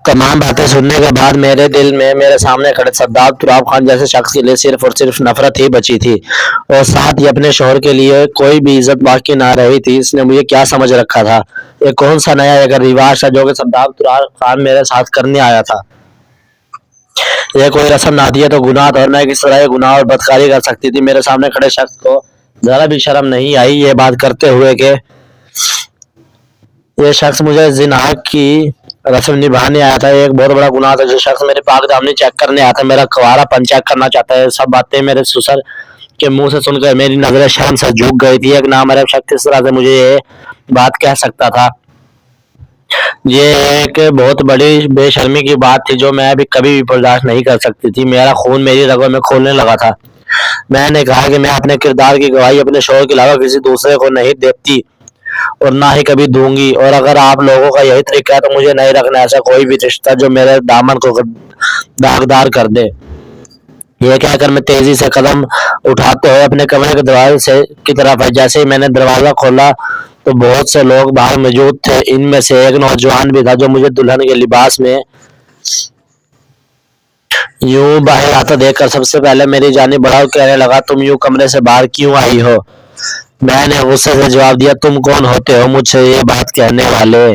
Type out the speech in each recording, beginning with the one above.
तमाम बातें सुनने के बाद मेरे दिल में मेरे सामने खड़े सद्दाम तुराब खान जैसे शख्स के लिए सिर्फ और सिर्फ नफरत ही बची थी, और साथ ही अपने शोहर के लिए कोई भी इज्जत बाकी ना रही थी। इसने मुझे क्या समझ रखा था? ये कौन सा नया एक रिवाज था जो कि सद्दाम तुराब खान मेरे साथ करने आया था? ये कोई रस्म ना थी, ये तो गुनाह था, और मैं किस तरह ये गुनाह और बदकारी कर सकती थी? मेरे सामने खड़े शख्स को जरा भी शर्म नहीं आई ये बात करते हुए कि ये शख्स मुझे जिना की रस्म निभाने आया था? एक बहुत बड़ा गुनाह था। जो शख्स मेरे पाक दामनी चेक करने आया था, मेरा कवारापन चेक करना चाहता है। सब बातें मेरे ससुर के मुंह से सुनकर मेरी नजरें शर्म से झुक गई थी। एक नामर्द शख्स इस तरह से मुझे ये बात कह सकता था? ये एक बहुत बड़ी बेशर्मी की बात थी जो मैं भी कभी भी बर्दाश्त नहीं कर सकती थी। मेरा खून मेरी रगों में खोलने लगा था। मैंने कहा कि मैं अपने किरदार की गवाही अपने शोहर के अलावा किसी दूसरे को नहीं देती और ना ही कभी दूंगी, और अगर आप लोगों का यही तरीका है तो मुझे नहीं रखना ऐसा कोई भी रिश्ता जो मेरे दामन को दागदार कर दे। ये कहकर मैं तेजी से कदम उठाते हुए अपने कमरे के दरवाजे से की तरफ है। जैसे ही मैंने दरवाजा खोला तो बहुत से लोग बाहर मौजूद थे। इनमें से एक नौजवान भी था जो मुझे दुल्हन के लिबास में यूं बाहर आता देखकर सबसे पहले मेरी जानिब बढ़ा और कहने लगा, तुम यूं कमरे से बाहर क्यों आई हो? मैंने गुस्से से जवाब दिया, तुम कौन होते हो मुझसे ये बात कहने वाले?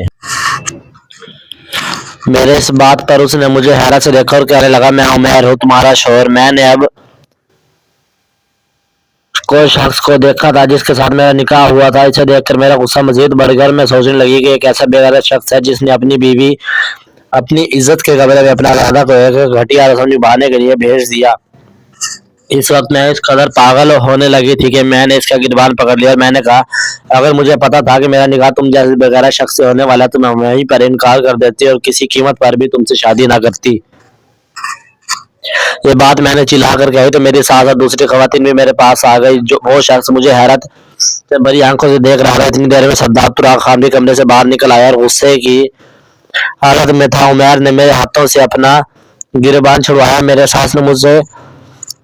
मेरे इस बात पर उसने मुझे हैरत से देखा और कहने लगा, मैं उमैर हूँ, तुम्हारा शोहर। मैंने अब कोई शख्स को देखा था जिसके साथ मेरा निकाह हुआ था। इसे देखकर मेरा गुस्सा मजीद बढ़ गया। मैं सोचने लगी कि एक ऐसा बेगैरत शख्स है जिसने अपनी बीवी अपनी इज्जत के कमरे में अपना दादा को एक घटिया रस्म निभाने के लिए भेज दिया। इस वक्त मैं इस कदर पागल होने लगी थी कि मैंने इसका गिरबान पकड़ लिया और मैंने कहा, अगर मुझे पता था कि मेरा निकाह तुम जैसे बेगैरत शख्स से होने वाला तो मैं वहीं पर इनकार कर देती और किसी कीमत पर भी तुमसे शादी ना करती। ये बात मैंने चिल्ला कर कही तो मेरी सास और दूसरी खवातीन भी मेरे पास आ गई। जो वो शख्स मुझे हैरत से भरी आंखों से देख रहा था। इतनी देर में सद्दाम तुराब खान भी कमरे से बाहर निकल आया और गुस्से की हालत में था। उमैर ने मेरे हाथों से अपना गिरबान छुड़वाया। मेरे सास ने मुझसे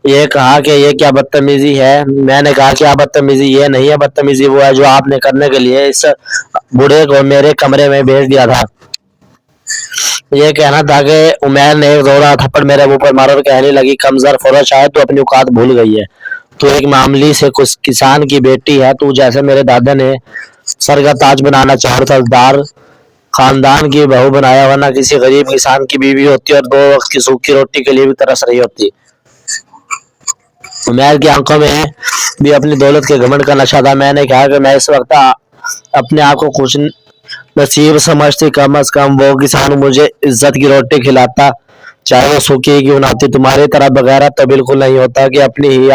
ये कहा कि ये क्या बदतमीजी है? मैंने कहा कि आप बदतमीजी ये नहीं है, बदतमीजी वो है जो आपने करने के लिए इस बूढ़े को मेरे कमरे में भेज दिया था। ये कहना था कि उमैर ने एक जोरा थप्पड़ मेरे मुंह पर मारा और कहने लगी, कमजोर फौरा शायद तू अपनी औकात भूल गई है। तू एक मामूली से कुछ किसान की बेटी है। तू जैसे मेरे दादा ने सर का ताज बनाना चाहा सरदार खानदान की बहू बनाया, वरना किसी गरीब किसान की बीवी होती और 2 वक्त की सूखी रोटी के लिए भी तरस रही होती। उमैर की आंखों में भी अपनी दौलत के घमंड का नशा था। मैंने कहा कि मैं इस वक्त अपने आप को खुश नसीब समझती। कम अज कम वो किसान मुझे इज्जत की रोटी खिलाता, चाहे वो सूखी ही क्यों ना होती। तुम्हारी तरह बगैरत तो बिल्कुल नहीं होता कि अपनी ही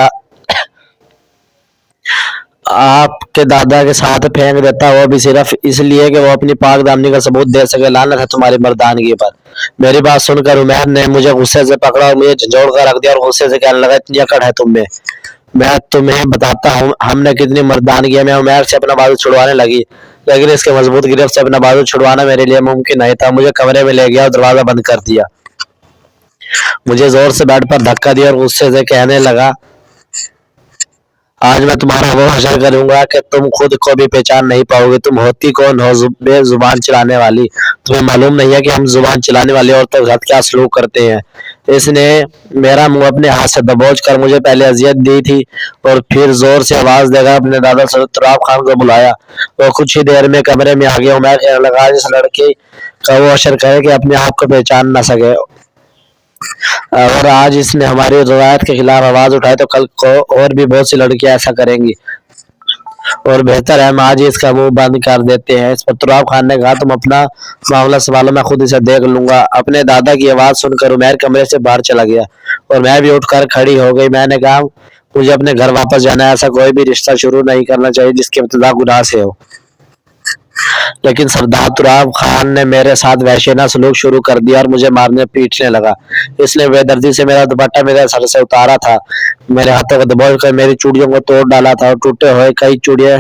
आपके दादा के साथ फेंक देता, वो भी सिर्फ इसलिए कि वो अपनी पाक दामनी का सबूत दे सके। लानत है तुम्हारी मर्दानगी पर। मेरी बात सुनकर उमैर ने मुझे गुस्से से पकड़ा और मुझे झंझोड़ कर रख दिया और गुस्से से कहने लगा, इतनी अकड़ है तुम में? मैं तुम्हें बताता हूँ हमने कितनी मर्दानगी है। मैं उमैर से अपना बाजू छुड़वाने लगी, लेकिन इसके मजबूत गिरफ्त से अपना बाजू छुड़वाना मेरे लिए मुमकिन नहीं था। मुझे कमरे में ले गया और दरवाजा बंद कर दिया। मुझे जोर से बेड पर धक्का दिया और गुस्से से कहने लगा, आज मैं तुम्हारा वो हशर करूंगा कि तुम खुद को भी पहचान नहीं पाओगे। तुम होती कौन हो बेजुबान चलाने वाली? तुम्हें मालूम नहीं है कि हम जुबान चलाने वाली औरतों के साथ क्या सलूक करते हैं? इसने मेरा मुंह अपने हाथ से दबोच कर मुझे पहले अजियत दी थी और फिर जोर से आवाज देकर अपने दादा तुराब खान को बुलाया। वो कुछ ही देर में कमरे में आ गया। मैं कहने लगा, इस लड़के का वो अशर करे कि अपने आप को पहचान न सके, और आज इसने हमारी रवायत के खिलाफ आवाज उठाई तो कल को और भी बहुत सी लड़कियां ऐसा करेंगी, और बेहतर है हम आज ही इसका मुंह बंद कर देते हैं। इस पर तुराब खान ने कहा, तुम अपना मामला संभालो, मैं खुद इसे देख लूंगा। अपने दादा की आवाज सुनकर उमैर कमरे से बाहर चला गया और मैं भी उठकर खड़ी हो गई। मैंने कहा, मुझे अपने घर वापस जाना है। ऐसा कोई भी रिश्ता शुरू नहीं करना चाहिए जिसकी इब्तिदा गुनाह से हो। लेकिन सरदार तुराब खान ने मेरे साथ वहशीना सलूक शुरू कर दिया और मुझे मारने पीटने लगा। इसने बेदर्दी से मेरा दुपट्टा मेरे सर से उतारा था, मेरे हाथों को दबोच कर मेरी चूड़ियों को तोड़ डाला था और टूटे हुए कई चूड़ियां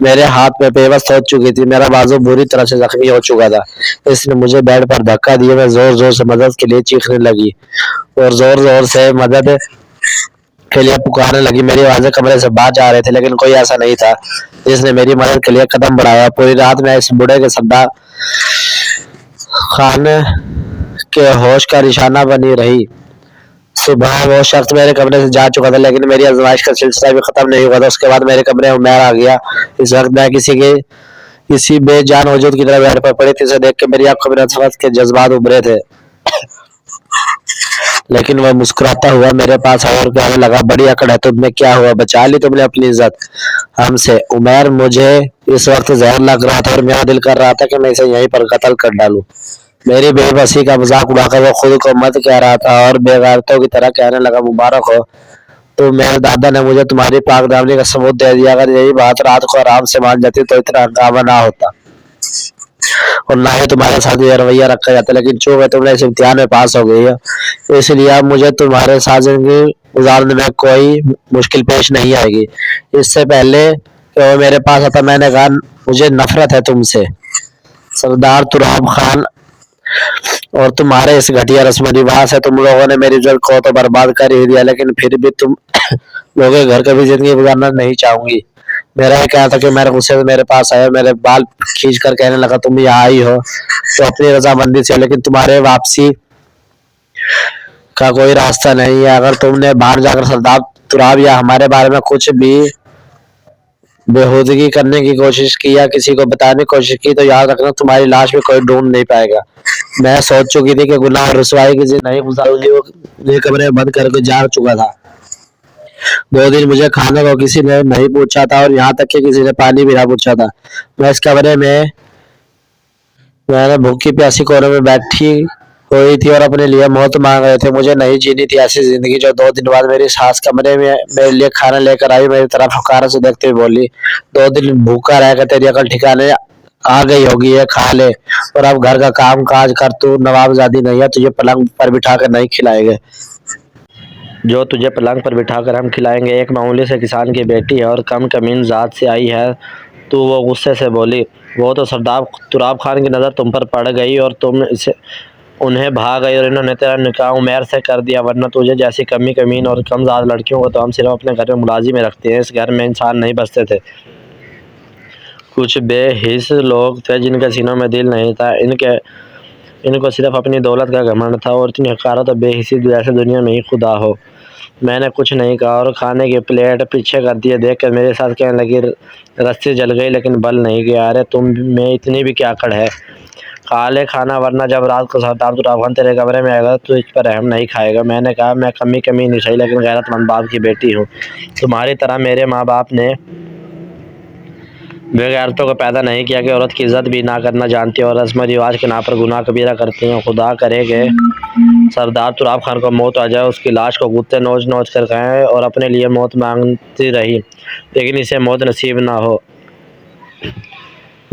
मेरे हाथ में बेबस हो चुकी थी। मेरा बाजू बुरी तरह से जख्मी हो चुका था। इसने मुझे बेड पर धक्का दिया। मैं जोर जोर से मदद के लिए चीखने लगी और जोर जोर से मदद के लिए पुकारने लगी। मेरी आवाजें कमरे से बाहर जा रहे थे, लेकिन कोई ऐसा नहीं था जिसने मेरी मदद के लिए कदम बढ़ाया। पूरी रात मैं इस बूढ़े के सद्दाम खान के होश का निशाना बनी रही। सुबह वो शख्स मेरे कमरे से जा चुका था, लेकिन मेरी आजमाइश का सिलसिला भी खत्म नहीं हुआ था। उसके बाद मेरे कमरे में उमैर आ गया। इस वक्त मैं किसी बेजान वजूद की तरह बेड पर पड़ी थी। उसे देख के मेरी आंखों में नफरत के जज्बात उभरे थे, लेकिन वह मुस्कुराता हुआ मेरे पास आया और कहने लगा, बड़ी अकड़ है तुम में, क्या हुआ, बचा ली तुमने अपनी इज्जत हमसे? उमैर, मुझे इस वक्त जहर लग रहा था और मेरा दिल कर रहा था कि मैं इसे यहीं पर कत्ल कर डालूं। मेरी बेबसी का मजाक उड़ाकर वो खुद को मत कह रहा था और बेगैरतों की तरह कहने लगा, मुबारक हो, तो मेरे दादा ने मुझे तुम्हारी पाकदामनी का सबूत दे दिया। अगर यही बात रात को आराम से मान जाती तो इतना हंगामा ना होता और ना ही तुम्हारे साथ ये रवैया रखा जाता, लेकिन चूंकि तुमने इस इम्तिहान में पास हो गई हो, इसलिए अब मुझे तुम्हारे साथ जिंदगी गुजारने में कोई मुश्किल पेश नहीं आएगी। इससे पहले कि वो मेरे पास आता, मैंने कहा, मुझे नफरत है तुमसे, सरदार तुराब खान, और तुम्हारे इस घटिया रस्म रिवाज से तुम लोगों ने मेरी इज्जत को तो बर्बाद कर ही दिया, लेकिन फिर भी तुम लोगों के घर कभी जिंदगी गुजारना नहीं चाहूंगी। मेरा ये कहना था कि मेरे गुस्से से मेरे पास आया, मेरे बाल खींच कर कहने लगा, तुम यहाँ आई हो तो अपनी रजामंदी से, लेकिन तुम्हारे वापसी का कोई रास्ता नहीं है। अगर तुमने बाहर जाकर सरदार तुराब या हमारे बारे में कुछ भी बेहूदगी करने की कोशिश की या किसी को बताने की कोशिश की, तो याद रखना तुम्हारी लाश भी कोई ढूंढ नहीं पाएगा। मैं सोच चुकी थी कि गुनाह और रुसवाई की जिंदगी नहीं गुजारूंगी। वो मेरे कमरे में बंद करके जा चुका था। 2 दिन मुझे खाने को किसी ने नहीं पूछा था और यहाँ तक कि किसी ने पानी भी ना पूछा था। मैं इस कमरे में मैंने भूखी प्यासी कोने में बैठी हुई थी और अपने लिए मौत मांग रहे थे। मुझे नहीं जीनी थी ऐसी जिंदगी। जो 2 दिन बाद मेरी सास कमरे में मेरे लिए खाना लेकर आई, मेरी तरफ हकार से देखते हुए बोली, 2 दिन भूखा रहकर तेरी अकल ठिकाने आ गई होगी, ये खा ले और अब घर का काम काज कर, तू नवाबजादी नहीं है, तुझे पलंग पर बिठाकर नहीं खिलाएंगे। जो तुझे पलंग पर बिठाकर हम खिलाएंगे एक मामूली से किसान की बेटी है और कम कमीन जात से आई है। तो वो गुस्से से बोली, वो तो सरदार तुराब खान की नज़र तुम पर पड़ गई और तुम इसे उन्हें भाग गई और इन्होंने तेरा निकाह उमैर से कर दिया, वरना तुझे जैसी कमीन और कम जात लड़कियों को तो हम सिर्फ अपने घर में मुलाजिम में रखते हैं, इस घर में इंसान नहीं बसते थे। कुछ बेहिस लोग थे जिनके सीनों में दिल नहीं था। इनको सिर्फ अपनी दौलत का घमंड था और इतनी हकारत और बेहिसी जैसे दुनिया में ही खुदा हो। मैंने कुछ नहीं कहा और खाने की प्लेट पीछे कर दिए देख कर मेरे साथ कहने लगी, रस्सी जल गई लेकिन बल नहीं गया। अरे तुम में इतनी भी क्या अकड़ है, खा ले खाना, वरना जब रात को सरदार तुराब खान तेरे कमरे में आएगा तो इस पर रहम नहीं खाएगा। मैंने कहा, मैं कमी नहीं सही, लेकिन गैरतमंद बाप की बेटी हूँ। तुम्हारी तरह मेरे माँ बाप ने बेगैरतों को पैदा नहीं किया कि औरत की इज्जत भी ना करना जानती है और रस्म रिवाज के नाम पर गुनाह कबीरा करती हैं। खुदा करे कि सरदार तुराब खान को मौत आ जाए, उसकी लाश को कुत्ते नोच नोच कर खाएं और अपने लिए मौत मांगती रही, लेकिन इसे मौत नसीब ना हो।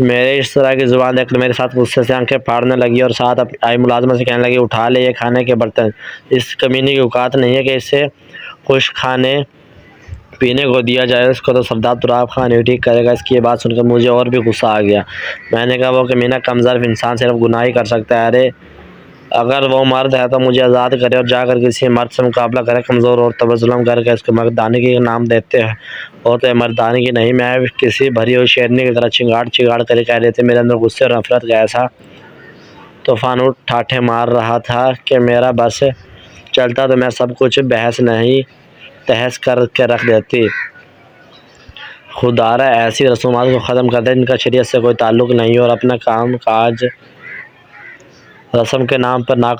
मेरे इस तरह की जुबान देखकर मेरे साथ गुस्से से आंखें फाड़ने लगी और साथ आई मुलाजमा से कहने लगी, उठा ले ये खाने के बर्तन। इस कमीनी की औकात नहीं है कि इससे खुश खाने पीने को दिया जाए, उसको तो सरदार तुराब खान ही ठीक करेगा। इसकी ये बात सुनकर मुझे और भी गुस्सा आ गया। मैंने कहा, वो कमीना कमज़ोर इंसान सिर्फ गुनाह ही कर सकता है। अरे अगर वो मर्द है तो मुझे आज़ाद करे और जाकर किसी मर्द से मुकाबला करे। कमज़ोर और तबज़ुलम करके इसको मर्दानी के नाम देते हैं, और तो मर्दानी की नहीं, मैं किसी भरी हुई शेरनी की तरह चिंगाड़ कर कह रहे थे। मेरे अंदर गुस्से और नफरत का ऐसा तूफान उठ ठाठे मार रहा था कि मेरा बस चलता तो मैं सब कुछ बहस नहीं तहस कर के रख देती। खुदारा ऐसी रसूमात को ख़त्म कर दे जिनका शरीयत से कोई ताल्लुक़ नहीं और अपना काम काज रस्म के नाम पर ना